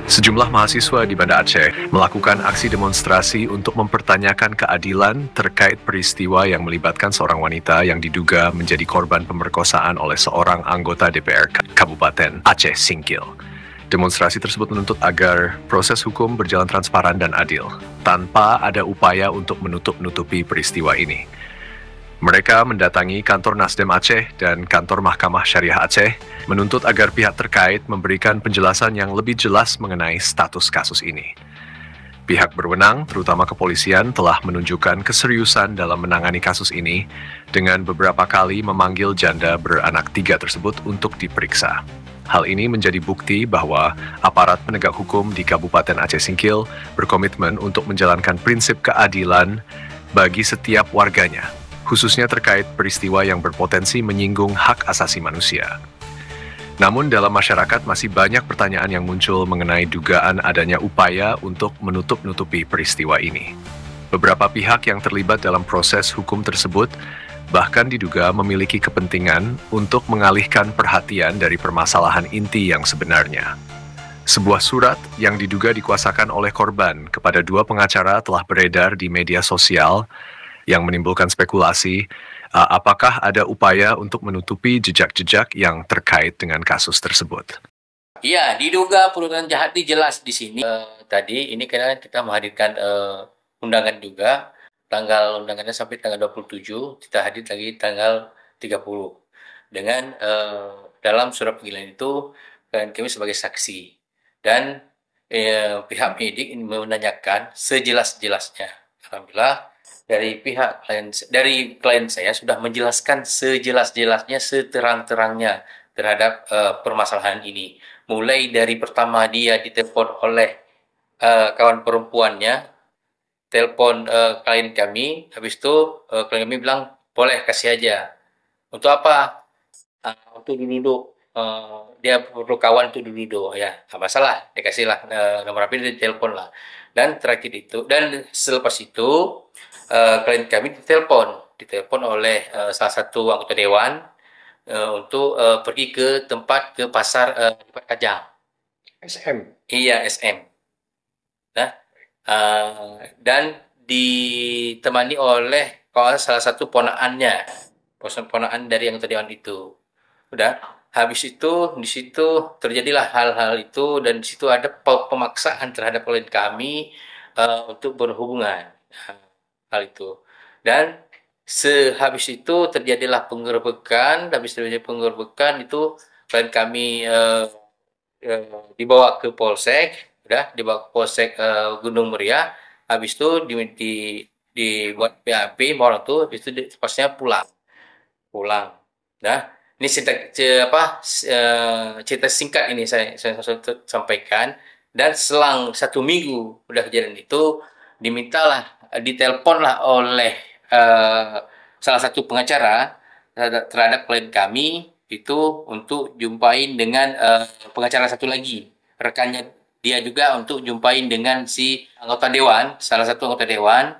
Sejumlah mahasiswa di Banda Aceh melakukan aksi demonstrasi untuk mempertanyakan keadilan terkait peristiwa yang melibatkan seorang wanita yang diduga menjadi korban pemerkosaan oleh seorang anggota DPR Kabupaten Aceh Singkil. Demonstrasi tersebut menuntut agar proses hukum berjalan transparan dan adil, tanpa ada upaya untuk menutup-nutupi peristiwa ini. Mereka mendatangi kantor Nasdem Aceh dan kantor Mahkamah Syariah Aceh menuntut agar pihak terkait memberikan penjelasan yang lebih jelas mengenai status kasus ini. Pihak berwenang, terutama kepolisian, telah menunjukkan keseriusan dalam menangani kasus ini dengan beberapa kali memanggil janda beranak 3 tersebut untuk diperiksa. Hal ini menjadi bukti bahwa aparat penegak hukum di Kabupaten Aceh Singkil berkomitmen untuk menjalankan prinsip keadilan bagi setiap warganya, khususnya terkait peristiwa yang berpotensi menyinggung hak asasi manusia. Namun dalam masyarakat masih banyak pertanyaan yang muncul mengenai dugaan adanya upaya untuk menutup-nutupi peristiwa ini. Beberapa pihak yang terlibat dalam proses hukum tersebut bahkan diduga memiliki kepentingan untuk mengalihkan perhatian dari permasalahan inti yang sebenarnya. Sebuah surat yang diduga dikuasakan oleh korban kepada 2 pengacara telah beredar di media sosial yang menimbulkan spekulasi apakah ada upaya untuk menutupi jejak-jejak yang terkait dengan kasus tersebut. Iya, diduga perbuatan jahat ini jelas di sini. Tadi ini karena kita menghadirkan undangan juga, tanggal undangannya sampai tanggal 27, kita hadir lagi tanggal 30. Dengan dalam surat panggilan itu kami sebagai saksi. Dan pihak penyidik menanyakan sejelas-jelasnya. Alhamdulillah dari klien saya sudah menjelaskan sejelas-jelasnya, seterang-terangnya terhadap permasalahan ini. Mulai dari pertama dia ditelepon oleh kawan perempuannya, telepon klien kami, habis itu klien kami bilang boleh kasih aja. Untuk apa? Untuk duduk. Dia perlu kawan untuk duduk, ya nggak masalah, dia kasihlah nomor HP, dia telepon lah. Dan terakhir itu, dan selepas itu klien kami ditelepon oleh salah satu anggota dewan untuk pergi ke pasar Kajang. SM. Iya, SM. Nah, dan ditemani oleh salah satu ponakan dari anggota dewan itu. Udah, habis itu di situ terjadilah hal-hal itu, dan di situ ada pemaksaan terhadap klien kami untuk berhubungan. Hal itu. Dan sehabis itu terjadilah penggerbekan, habis terjadi penggerbekan itu klien kami dibawa ke Polsek, dibawa ke Polsek Gunung Muria, habis itu dibuat BAP orang tuh, habis itu pasnya pulang. Nah, ini cerita singkat ini saya sampaikan. Dan selang 1 minggu udah kejadian itu, diteleponlah oleh salah satu pengacara terhadap klien kami itu untuk jumpain dengan pengacara satu lagi, rekannya dia juga, untuk jumpain dengan si salah satu anggota dewan.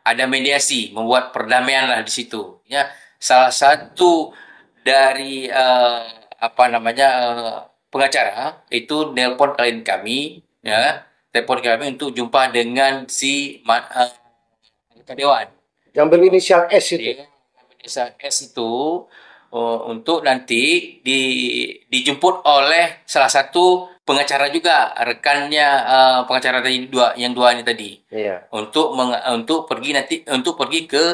Ada mediasi, membuat perdamaian lah di situ. Ya, salah satu dari pengacara itu nelpon klien kami, ya, telepon kami untuk jumpa dengan si anggota dewan. Yang berinisial S itu. Inisial S itu untuk nanti dijemput oleh salah satu pengacara juga, rekannya pengacara tadi yang dua ini tadi. Iya. Untuk pergi ke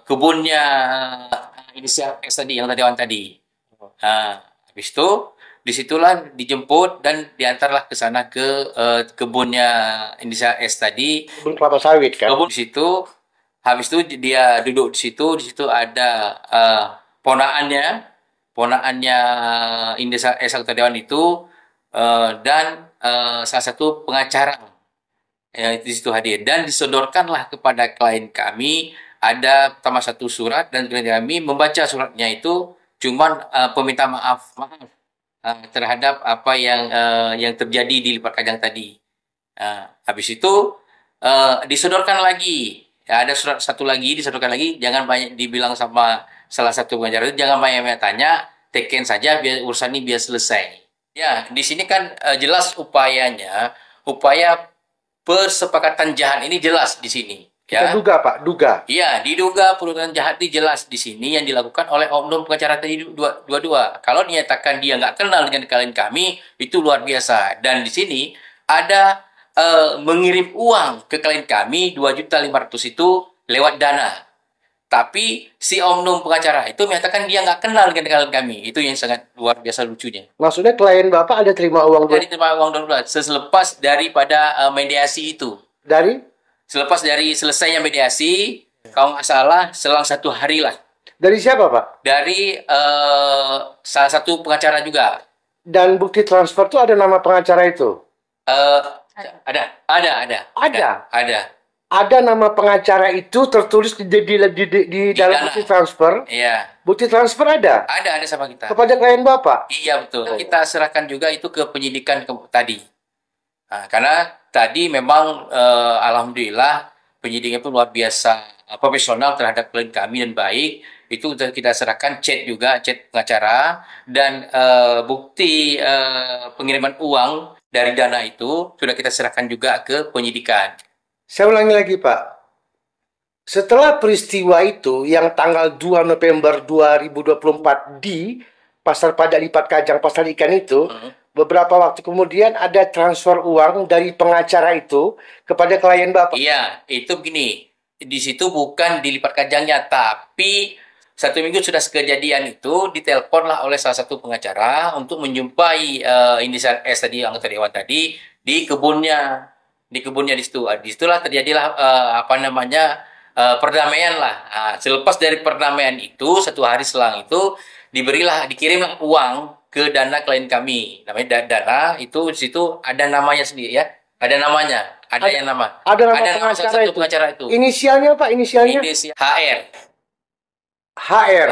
kebunnya inisial S tadi, yang tadi tadi. Habis itu disitulah dijemput dan diantarlah ke sana ke kebunnya inisial S tadi. Kebun kelapa sawit kan? Kebun di situ. Habis itu dia duduk di situ ada ponaannya inisial S anggota dewan itu dan salah satu pengacara yang di situ hadir, dan disodorkanlah kepada klien kami ada pertama satu surat, dan klien kami membaca suratnya itu cuman peminta maaf terhadap apa yang terjadi di Lipat Kajang tadi. Habis itu disodorkan lagi, ya, ada surat satu lagi disodorkan lagi, jangan banyak dibilang sama salah satu pengacara itu, jangan banyak tanya, teken saja biar urusan ini biar selesai. Ya, di sini kan jelas upaya persepakatan jahat ini jelas di sini. Kita Ya, duga, Pak, duga. iya, diduga perbuatan jahat ini jelas di sini yang dilakukan oleh oknum pengacara tadi dua-dua. Kalau dinyatakan dia nggak kenal dengan klien kami, itu luar biasa. Dan di sini ada mengirim uang ke klien kami 2.500.000 itu lewat dana. Tapi si oknum pengacara itu menyatakan dia nggak kenal dengan klien kami. Itu yang sangat luar biasa lucunya. Maksudnya klien Bapak ada terima uang Dari terima uang darurat selepas daripada mediasi itu. dari Selepas dari selesainya mediasi, kalau nggak salah selang 1 hari lah. siapa, Pak? Dari salah satu pengacara juga. Dan bukti transfer itu ada nama pengacara itu. Eh, ada. Ada. Ada nama pengacara itu tertulis di dalam dana. bukti transfer. Iya, Bukti transfer ada ada sama kita. kepada klien Bapak. Iya betul. Kita serahkan juga itu ke penyidikan tadi. Nah, karena tadi memang alhamdulillah penyidikan itu luar biasa profesional terhadap klien kami dan baik. Itu sudah kita serahkan chat pengacara dan bukti pengiriman uang dari dana itu sudah kita serahkan juga ke penyidikan. Saya ulangi lagi, Pak. Setelah peristiwa itu yang tanggal 2 November 2024 di Pasar Padak Lipat Kajang, Pasar Ikan itu, beberapa waktu kemudian ada transfer uang dari pengacara itu kepada klien Bapak. Iya, itu begini. Di situ bukan di Lipat Kajangnya, tapi 1 minggu sudah kejadian itu diteleponlah oleh salah satu pengacara untuk menjumpai inisial S tadi, anggota dewan tadi, di kebunnya. Di situ. Disitulah terjadilah perdamaian lah. Nah, selepas dari perdamaian itu 1 hari selang itu dikirimlah uang ke dana klien kami. Namanya dana itu di situ ada namanya sendiri ya. Ada namanya. Ada yang nama. Ada nama salah satu pengacara itu. Inisialnya, Pak, inisialnya? Inisial HR. HR.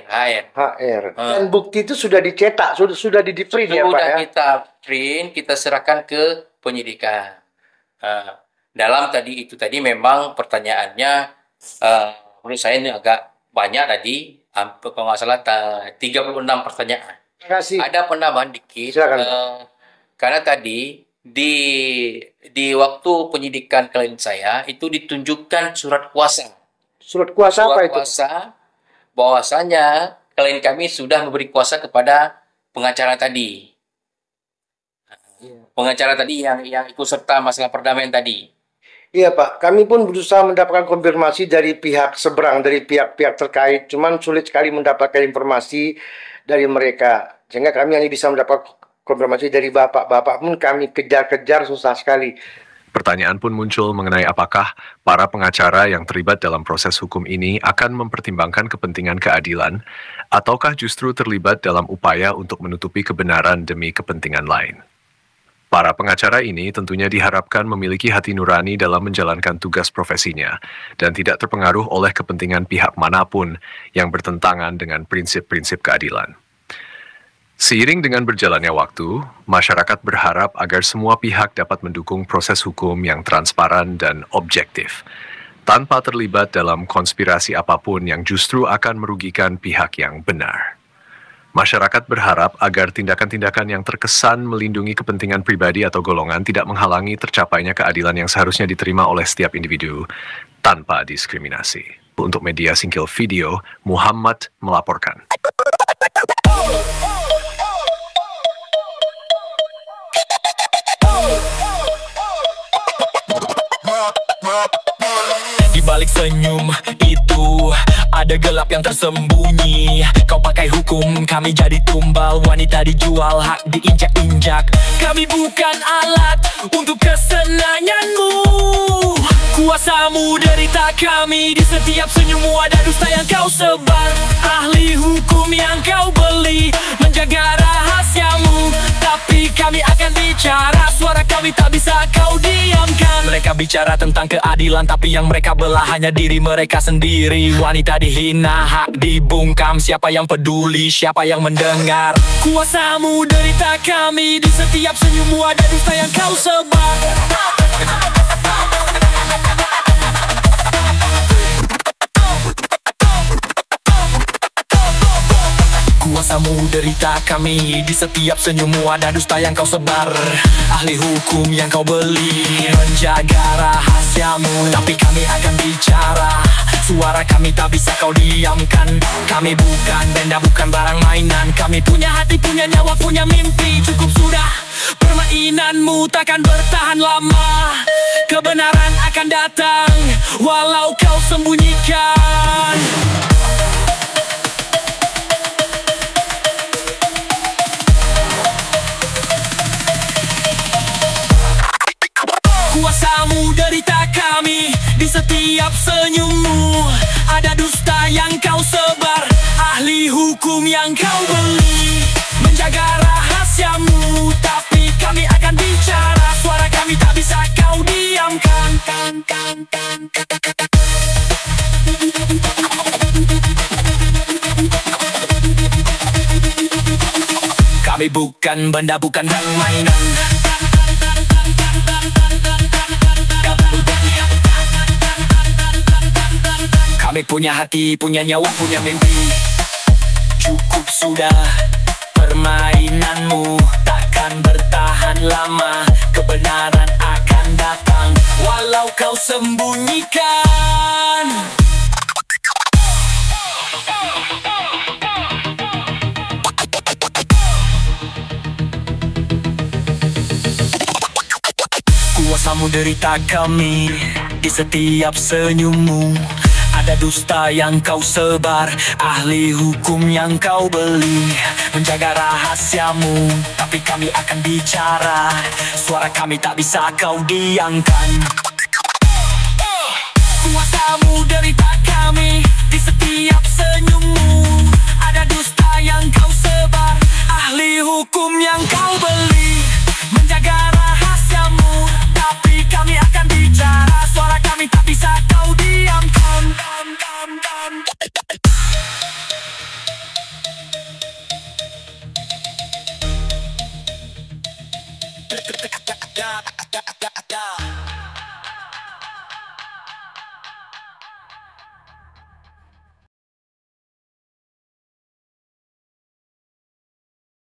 HR. Dan bukti itu sudah dicetak, sudah di-print ya, Pak Sudah ya? kita print, kita serahkan ke penyidikan. Dalam tadi memang pertanyaannya menurut saya ini agak banyak tadi, kalau nggak salah 36 pertanyaan. Terima kasih. Ada penambahan dikit. Silakan. Karena tadi di waktu penyidikan klien saya itu ditunjukkan surat kuasa. Surat kuasa apa itu? Kuasa bahwasanya klien kami sudah memberi kuasa kepada pengacara tadi. Pengacara tadi yang ikut serta masalah perdamaian tadi. Iya, Pak, kami pun berusaha mendapatkan konfirmasi dari pihak seberang, dari pihak-pihak terkait. Cuman sulit sekali mendapatkan informasi dari mereka. Sehingga kami hanya bisa mendapat konfirmasi dari Bapak. Bapak pun kami kejar-kejar susah sekali. Pertanyaan pun muncul mengenai apakah para pengacara yang terlibat dalam proses hukum ini akan mempertimbangkan kepentingan keadilan, ataukah justru terlibat dalam upaya untuk menutupi kebenaran demi kepentingan lain. Para pengacara ini tentunya diharapkan memiliki hati nurani dalam menjalankan tugas profesinya dan tidak terpengaruh oleh kepentingan pihak manapun yang bertentangan dengan prinsip-prinsip keadilan. Seiring dengan berjalannya waktu, masyarakat berharap agar semua pihak dapat mendukung proses hukum yang transparan dan objektif, tanpa terlibat dalam konspirasi apapun yang justru akan merugikan pihak yang benar. Masyarakat berharap agar tindakan-tindakan yang terkesan melindungi kepentingan pribadi atau golongan tidak menghalangi tercapainya keadilan yang seharusnya diterima oleh setiap individu tanpa diskriminasi. Untuk media Singkil Video, Muhammad melaporkan. Di balik senyum itu ada gelap yang tersembunyi. Kau pakai hukum, kami jadi tumbal. Wanita dijual, hak diinjak-injak. Kami bukan alat untuk kesenanganmu. Kuasamu derita kami. Di setiap senyummu ada dusta yang kau sebar. Ahli hukum yang kau beli menjaga rahasiamu. Tapi kami akan bicara, suara kami tak bisa kau diamkan. Mereka bicara tentang keadilan, tapi yang mereka belah hanya diri mereka sendiri. Wanita dihina, hak dibungkam. Siapa yang peduli, siapa yang mendengar? Kuasamu derita kami. Di setiap senyummu ada dusta yang kau sebar. Kuasamu derita kami, di setiap senyummu ada dusta yang kau sebar. Ahli hukum yang kau beli, menjaga rahasiamu, tapi kami akan bicara. Suara kami tak bisa kau diamkan. Kami bukan benda, bukan barang mainan. Kami punya hati, punya nyawa, punya mimpi. Cukup sudah, permainanmu takkan bertahan lama. Kebenaran akan datang, walau kau sembunyikan. Kuasamu derita kami, di setiap senyummu ada dusta yang kau sebar. Ahli hukum yang kau beli, menjaga rahasiamu, tapi kami akan bicara. Suara kami tak bisa kau diamkan. Kami bukan benda, bukan barang mainan. Kami punya hati, punya nyawa, punya mimpi. Cukup sudah, permainanmu takkan bertahan lama. Kebenaran akan datang, walau kau sembunyikan. Kuasamu derita kami, di setiap senyummu ada dusta yang kau sebar. Ahli hukum yang kau beli, menjaga rahasiamu, tapi kami akan bicara. Suara kami tak bisa kau diamkan. Kuasamu derita kami, di setiap senyummu ada dusta yang kau sebar. Ahli hukum yang kau beli,